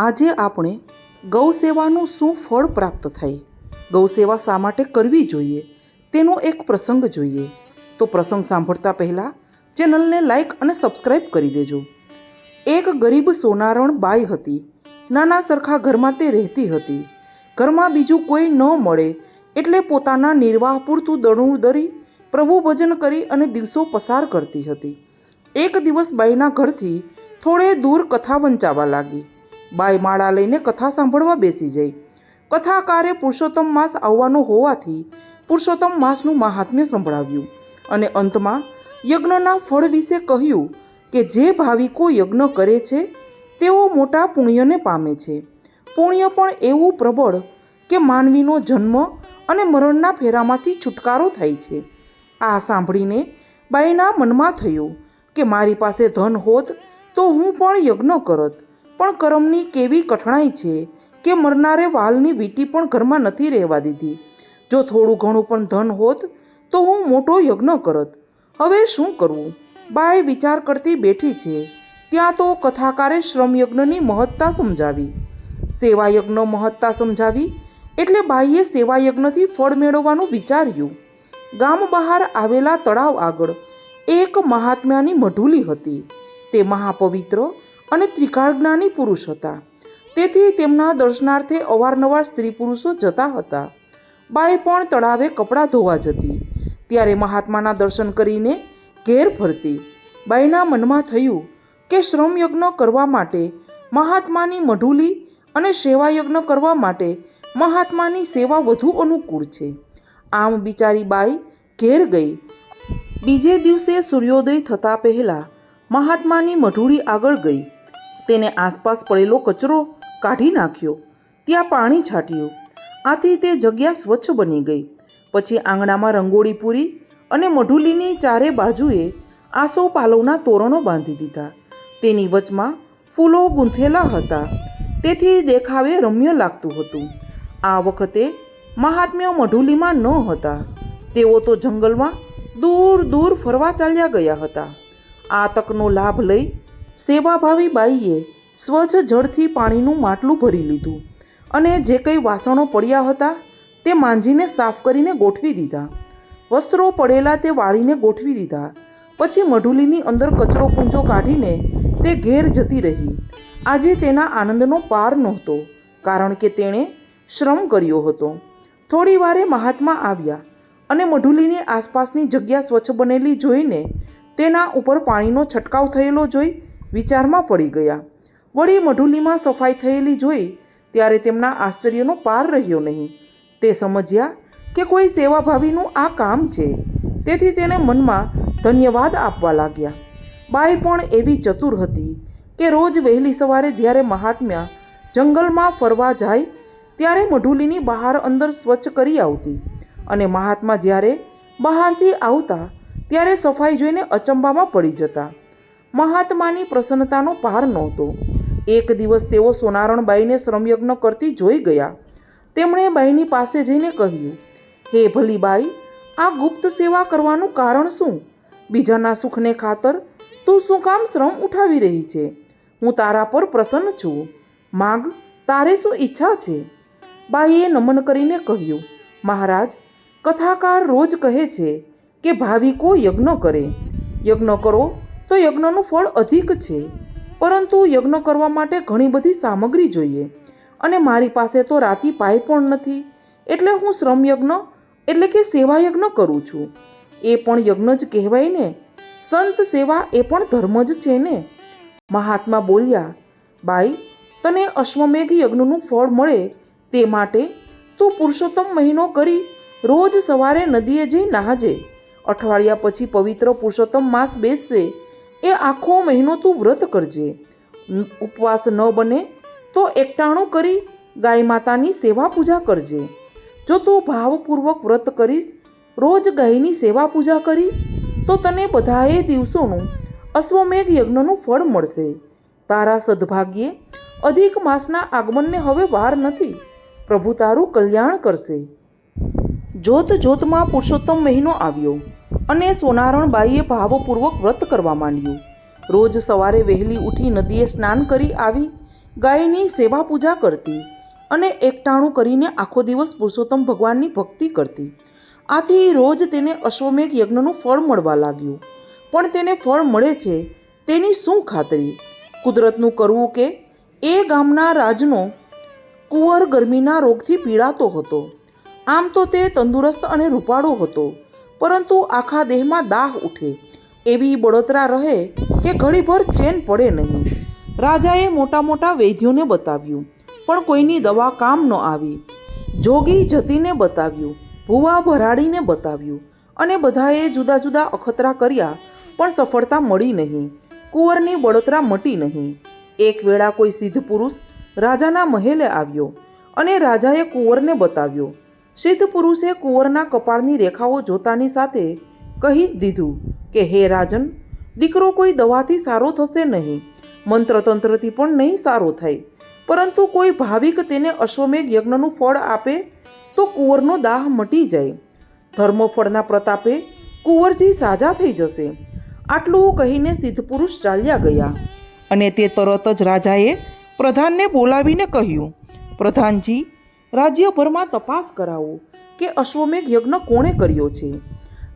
આજે આપણે ગૌસેવાનું શું ફળ પ્રાપ્ત થાય, ગૌસેવા શા માટે કરવી જોઈએ તેનો એક પ્રસંગ જોઈએ. તો પ્રસંગ સાંભળતા પહેલાં ચેનલને લાઈક અને સબસ્ક્રાઈબ કરી દેજો. એક ગરીબ સોનારણ બાઈ હતી. નાના સરખા ઘરમાં તે રહેતી હતી. ઘરમાં બીજું કોઈ ન મળે એટલે પોતાના નિર્વાહ પૂરતું દણું દરી પ્રભુ ભજન કરી અને દિવસો પસાર કરતી હતી. એક દિવસ બાઈના ઘરથી થોડે દૂર કથા વંચાવા લાગી. બાઈ માળા લઈને કથા સાંભળવા બેસી જઈ. કથાકારે પુરુષોત્તમ માસ આવવાનો હોવાથી પુરુષોત્તમ માસનું મહાત્મ્ય સંભળાવ્યું અને અંતમાં યજ્ઞના ફળ વિશે કહ્યું કે જે ભાવિકો યજ્ઞ કરે છે તેઓ મોટા પુણ્યને પામે છે. પુણ્ય પણ એવું પ્રબળ કે માનવીનો જન્મ અને મરણના ફેરામાંથી છુટકારો થાય છે. આ સાંભળીને બાઈના મનમાં થયું કે મારી પાસે ધન હોત તો હું પણ યજ્ઞ કરત, પણ કર્મની કેવી કઠણાઈ છે કે મરનારે વાલની વીંટી પણ ઘરમાં નથી રહેવા દીધી. જો થોડું ઘણું પણ ધન હોત તો હું મોટો યજ્ઞ કરત. હવે શું કરવું? બાઈ વિચાર કરતી બેઠી છે ત્યાં તો કથાકારે શ્રમયજ્ઞની મહત્તા સમજાવી, સેવાયજ્ઞ મહત્તા સમજાવી એટલે બાઈએ સેવાયજ્ઞથી ફળ મેળવવાનું વિચાર્યું. ગામ બહાર આવેલા તળાવ આગળ એક મહાત્મ્યાની મઢુલી હતી. તે મહાપવિત્ર અને ત્રિકાળજ્ઞાની પુરુષ હતા. તેથી તેમના દર્શનાર્થે અવારનવાર સ્ત્રી પુરુષો જતા હતા. બાઈ પણ તળાવે કપડાં ધોવા જતી ત્યારે મહાત્માના દર્શન કરીને ઘેર ફરતી. બાઈના મનમાં થયું કે શ્રમયજ્ઞ કરવા માટે મહાત્માની મઢુલી અને સેવાયજ્ઞ કરવા માટે મહાત્માની સેવા વધુ અનુકૂળ છે. આમ બિચારી બાઈ ઘેર ગઈ. બીજે દિવસે સૂર્યોદય થતાં પહેલાં મહાત્માની મઢુલી આગળ ગઈ. તેને આસપાસ પડેલો કચરો કાઢી નાખ્યો, ત્યાં પાણી છાંટ્યું. આથી તે જગ્યા સ્વચ્છ બની ગઈ. પછી આંગણામાં રંગોળી પૂરી અને મઢુલીની ચારે બાજુએ આસોપાલવના તોરણો બાંધી દીધા. તેની વચમાં ફૂલો ગૂંથેલા હતા, તેથી દેખાવે રમ્ય લાગતું હતું. આ વખતે મહાત્મ્ય મઢુલીમાં ન હતા. તેઓ તો જંગલમાં દૂર દૂર ફરવા ચાલ્યા ગયા હતા. આ તકનો લાભ લઈ સેવાભાવી બાઈએ સ્વચ્છ જળથી પાણીનું માટલું ભરી લીધું અને જે કંઈ વાસણો પડ્યા હતા તે માંજીને સાફ કરીને ગોઠવી દીધા. વસ્ત્રો પડેલા તે વાળીને ગોઠવી દીધા. પછી મઢુલીની અંદર કચરો પૂંજો કાઢીને તે ઘેર જતી રહી. આજે તેના આનંદનો પાર નહોતો, કારણ કે તેણે શ્રમ કર્યો હતો. થોડી વારે મહાત્મા આવ્યા અને મઢુલીની આસપાસની જગ્યા સ્વચ્છ બનેલી જોઈને તેના ઉપર પાણીનો છંટકાવ થયેલો જોઈ વિચારમાં પડી ગયા. વળી મઢુલીમાં સફાઈ થયેલી જોઈ ત્યારે તેમના આશ્ચર્યનો પાર રહ્યો નહીં. તે સમજ્યા કે કોઈ સેવાભાવીનું આ કામ છે, તેથી તેને મનમાં ધન્યવાદ આપવા લાગ્યા. બાઈ પણ એવી ચતુર હતી કે રોજ વહેલી સવારે જ્યારે મહાત્મ્યા જંગલમાં ફરવા જાય ત્યારે મઢુલીની બહાર અંદર સ્વચ્છ કરી આવતી અને મહાત્મા જ્યારે બહારથી આવતા ત્યારે સફાઈ જોઈને અચંબામાં પડી જતા. મહાત્માની પ્રસન્નતાનો પાર નહોતો. એક દિવસ તેઓ સોનારણ બાઈને શ્રમયજ્ઞ કરતી જોઈ ગયા. તેમણે બાઈની પાસે જઈને કહ્યું, હે ભલી બાઈ, આ ગુપ્ત સેવા કરવાનું કારણ શું? બીજાના સુખને ખાતર તું શું કામ શ્રમ ઉઠાવી રહી છે? હું તારા પર પ્રસન્ન છું. માગ, તારે શું ઈચ્છા છે? બાઈએ નમન કરીને કહ્યું, મહારાજ, કથાકાર રોજ કહે છે કે ભાવિકો યજ્ઞ કરે. યજ્ઞ કરો તો યજ્ઞનું ફળ અધિક છે, પરંતુ યજ્ઞ કરવા માટે ઘણી બધી સામગ્રી જોઈએ અને મારી પાસે તો રાતી પાય પણ નથી, એટલે હું શ્રમયજ્ઞ એટલે કે સેવાયજ્ઞ કરું છું. એ પણ યજ્ઞ જ કહેવાય ને. સંત સેવા એ પણ ધર્મ જ છે ને. મહાત્મા બોલ્યા, બાઈ, તને અશ્વમેઘ યજ્ઞનું ફળ મળે તે માટે તું પુરુષોત્તમ મહિનો કરી રોજ સવારે નદીએ જઈ નહાજે. અઠવાડિયા પછી પવિત્ર પુરુષોત્તમ માસ બેસશે એ આખો મહિનો તું વ્રત કરજે. ઉપવાસ ન બને તો એકટાણું કરી ગાય માતાની સેવા પૂજા કરજે. જો તું ભાવપૂર્વક વ્રત કરીશ, રોજ ગાયની સેવા પૂજા કરીશ, તો તને બધાએ દિવસોનું અશ્વમેઘ યજ્ઞનું ફળ મળશે. તારા સદભાગ્યે અધિક માસના આગમનને હવે વાર નથી. પ્રભુ તારું કલ્યાણ કરશે. જોત જોતમાં પુરુષોત્તમ મહિનો આવ્યો અને સોનારણ બાઈએ ભાવપૂર્વક વ્રત કરવા માંડ્યું. રોજ સવારે વહેલી ઉઠી નદીએ સ્નાન કરી આવી ગાયની સેવા પૂજા કરતી અને એકટાણું કરીને આખો દિવસ પુરુષોત્તમ ભગવાનની ભક્તિ કરતી. આથી રોજ તેને અશ્વમેઘ યજ્ઞનું ફળ મળવા લાગ્યું. પણ તેને ફળ મળે છે તેની શું ખાતરી? કુદરતનું કરવું કે એ ગામના રાજનો કુંવર ગરમીના રોગથી પીડાતો હતો. આમ તો તે તંદુરસ્ત અને રૂપાળો હતો, પરંતુ આખા દેહમાં દાહ ઉઠે એવી બળતરા રહે કે ઘડીભર ચેન પડે નહીં. રાજાએ મોટા મોટા વૈદ્યોને બતાવ્યું, પણ કોઈની દવા કામ ન આવી. જોગી જતીને બતાવ્યું, ભૂવા ભરાડીને બતાવ્યું, અને બધાએ જુદા જુદા અખતરા કર્યા, પણ સફળતા મળી નહીં. કુંવરની બળતરા મટી નહીં. એક વેળા કોઈ સિદ્ધ પુરુષ રાજાના મહેલે આવ્યો અને રાજાએ કુંવરને બતાવ્યો. સિદ્ધ પુરુષે કુંવરના કપાળની રેખાઓ જોતાની સાથે કહી જ દીધું કે હે રાજન, દીકરો કોઈ દવાથી સારો થશે નહીં, મંત્રતંત્રથી પણ નહીં સારો થાય, પરંતુ કોઈ ભાવિક તેને અશ્વમેઘ યજ્ઞનું ફળ આપે તો કુંવરનો દાહ મટી જાય. ધર્મફળના પ્રતાપે કુંવરજી સાજા થઈ જશે. આટલું કહીને સિદ્ધ પુરુષ ચાલ્યા ગયા. અને તે તરત જ રાજાએ પ્રધાનને બોલાવીને કહ્યું, પ્રધાનજી, રાજ્યભરમાં તપાસ કરાવો કે અશ્વમેઘ યજ્ઞ કોણે કર્યો છે.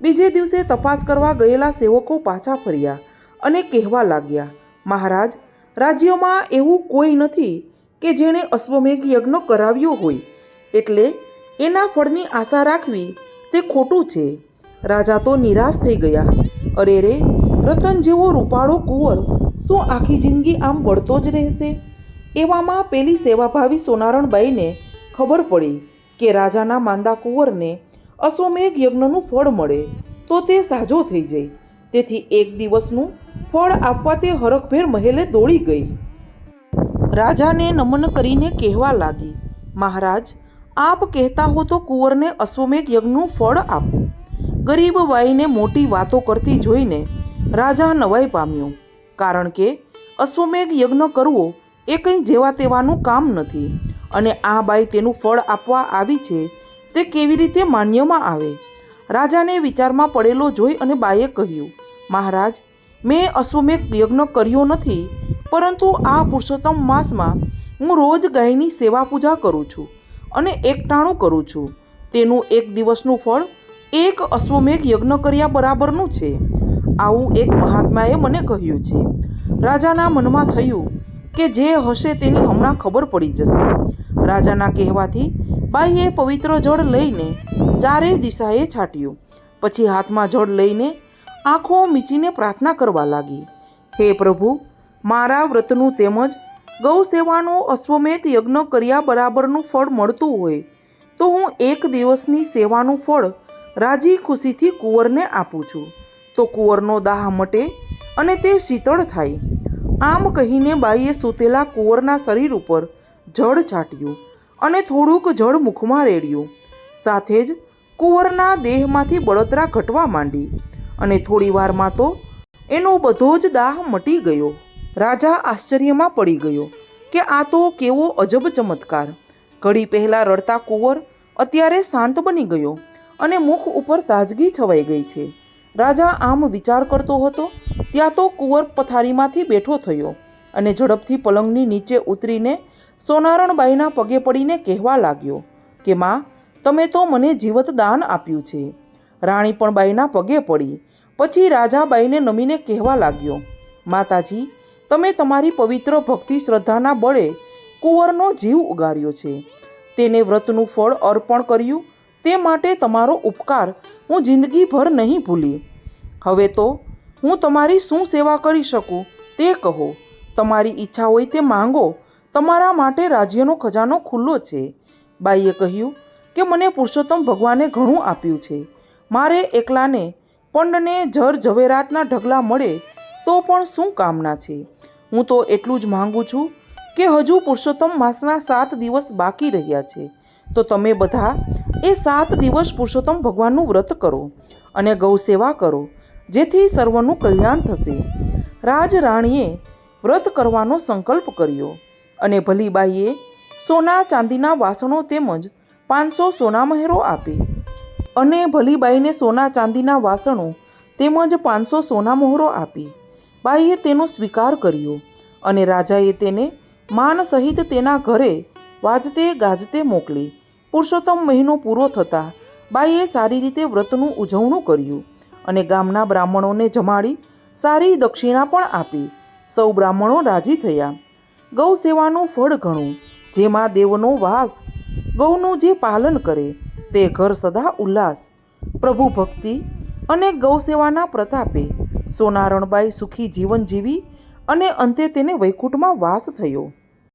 બીજે દિવસે તપાસ કરવા ગયેલા સેવકો પાછા ફર્યા અને કહેવા લાગ્યા, મહારાજ, રાજ્યમાં એવું કોઈ નથી કે જેણે અશ્વમેઘ યજ્ઞ કરાવ્યો હોય, એટલે એના ફળની આશા રાખવી તે ખોટું છે. રાજા તો નિરાશ થઈ ગયા. અરે રે, રતન જેવો રૂપાળો કુંવર શું આખી જિંદગી આમ બળતો જ રહેશે? એવામાં પેલી સેવાભાવી સોનારણબાઈને ખબર પડી કે રાજાના માંદા કુંવરને અશ્વમેઘ યજ્ઞનું ફળ મળે તો તે સાજો થઈ જાય. તેથી એક દિવસનું ફળ આપવા તે હરખભેર મહેલે દોડી ગઈ. રાજાને નમન કરીને કહેવા લાગી, મહારાજ, આપ કહેતા હો તો કુંવરને અશ્વમેઘ યજ્ઞનું ફળ આપો. ગરીબ બાઈને મોટી વાતો કરતી જોઈને રાજા નવાઈ પામ્યો, કારણ કે અશ્વમેઘ યજ્ઞ કરવો એ કંઈ જેવા તેવાનું કામ નથી, અને આ બાઈ તેનું ફળ આપવા આવી છે તે કેવી રીતે માન્યમાં આવે? રાજાને વિચારમાં પડેલો જોઈ અને બાઈએ કહ્યું, મહારાજ, મેં અશ્વમેઘ યજ્ઞ કર્યો નથી, પરંતુ આ પુરુષોત્તમ માસમાં હું રોજ ગાયની સેવા પૂજા કરું છું અને એકટાણું કરું છું. તેનું એક દિવસનું ફળ એક અશ્વમેઘ યજ્ઞ કર્યા બરાબરનું છે. આવું એક મહાત્માએ મને કહ્યું છે. રાજાના મનમાં થયું કે જે હશે તેની હમણાં ખબર પડી જશે. રાજાના કહેવાથી બાઈએ પવિત્ર જળ લઈને ચારે દિશાએ છાંટ્યું. પછી હાથમાં જળ લઈને આંખો મીચીને પ્રાર્થના કરવા લાગી, હે પ્રભુ, મારા વ્રતનું તેમજ ગૌ સેવાનું અશ્વમેઘ યજ્ઞ કર્યા બરાબરનું ફળ મળતું હોય તો હું એક દિવસની સેવાનું ફળ રાજી ખુશીથી કુંવરને આપું છું, તો કુંવરનો દાહ મટે અને તે શીતળ થાય. આમ કહીને બાઈએ સૂતેલા કુંવરના શરીર ઉપર જળ છાંટ્યું અને થોડુંક જળ મુખમાં રેડ્યું. સાથે જ કુંવરના દેહમાંથી બળતરા ઘટવા માંડી અને થોડી વારમાં તો એનો બધો જ દાહ મટી ગયો. રાજા આશ્ચર્યમાં પડી ગયો કે આ તો કેવો અજબ ચમત્કાર! ઘડી પહેલાં રડતા કુંવર અત્યારે શાંત બની ગયો અને મુખ ઉપર તાજગી છવાઈ ગઈ છે. રાજા આમ વિચાર કરતો હતો ત્યાં તો કુંવર પથારીમાંથી બેઠો થયો અને ઝડપથી પલંગની નીચે ઉતરીને સોનારણબાઈના પગે પડીને કહેવા લાગ્યો કે માં, તમે તો મને જીવત દાન આપ્યું છે. રાણી પણ બાઈના પગે પડી. પછી રાજા બાઈને નમીને કહેવા લાગ્યો, માતાજી, તમે તમારી પવિત્ર ભક્તિ શ્રદ્ધાના બળે કુંવરનો જીવ ઉગાર્યો છે. તેને વ્રતનું ફળ અર્પણ કર્યું તે માટે તમારો ઉપકાર હું જિંદગીભર નહીં ભૂલી. હવે તો હું તમારી શું સેવા કરી શકું તે કહો. તમારી ઈચ્છા હોય તે માંગો. તમારા માટે રાજ્યનો ખજાનો ખુલ્લો છે. બાઈએ કહ્યું કે મને પુરુષોત્તમ ભગવાને ઘણું આપ્યું છે. મારે એકલાને પંડને જર ઝવેરાતના ઢગલા મળે તો પણ શું કામના છે. હું તો એટલું જ માંગુ છું કે હજુ પુરુષોત્તમ માસના 7 દિવસ બાકી રહ્યા છે, તો તમે બધા એ 7 દિવસ પુરુષોત્તમ ભગવાનનું વ્રત કરો અને ગૌ સેવા કરો, જેથી સર્વનું કલ્યાણ થશે. રાજરાણીએ વ્રત કરવાનો સંકલ્પ કર્યો અને ભલીબાઈએ સોના ચાંદીના વાસણો તેમજ 500 સોના મહેરો આપી. અને ભલીબાઈને સોના ચાંદીના વાસણો તેમજ 500 સોના મહોરો આપી. બાઈએ તેનો સ્વીકાર કર્યો અને રાજાએ તેને માન સહિત તેના ઘરે વાજતે ગાજતે મોકલી. પુરુષોત્તમ મહિનો પૂરો થતાં બાઈએ સારી રીતે વ્રતનું ઉજવણું કર્યું અને ગામના બ્રાહ્મણોને જમાડી સારી દક્ષિણા પણ આપી. સૌ બ્રાહ્મણો રાજી થયા. ગૌ સેવાનું ફળ ઘણું. જેમાં દેવનો વાસ. ગૌનું જે પાલન કરે તે ઘર સદા ઉલ્લાસ. પ્રભુ ભક્તિ અને ગૌ સેવાના પ્રતાપે સોનારણબાઈ સુખી જીવન જીવી અને અંતે તેને વૈકુંઠમાં વાસ થયો.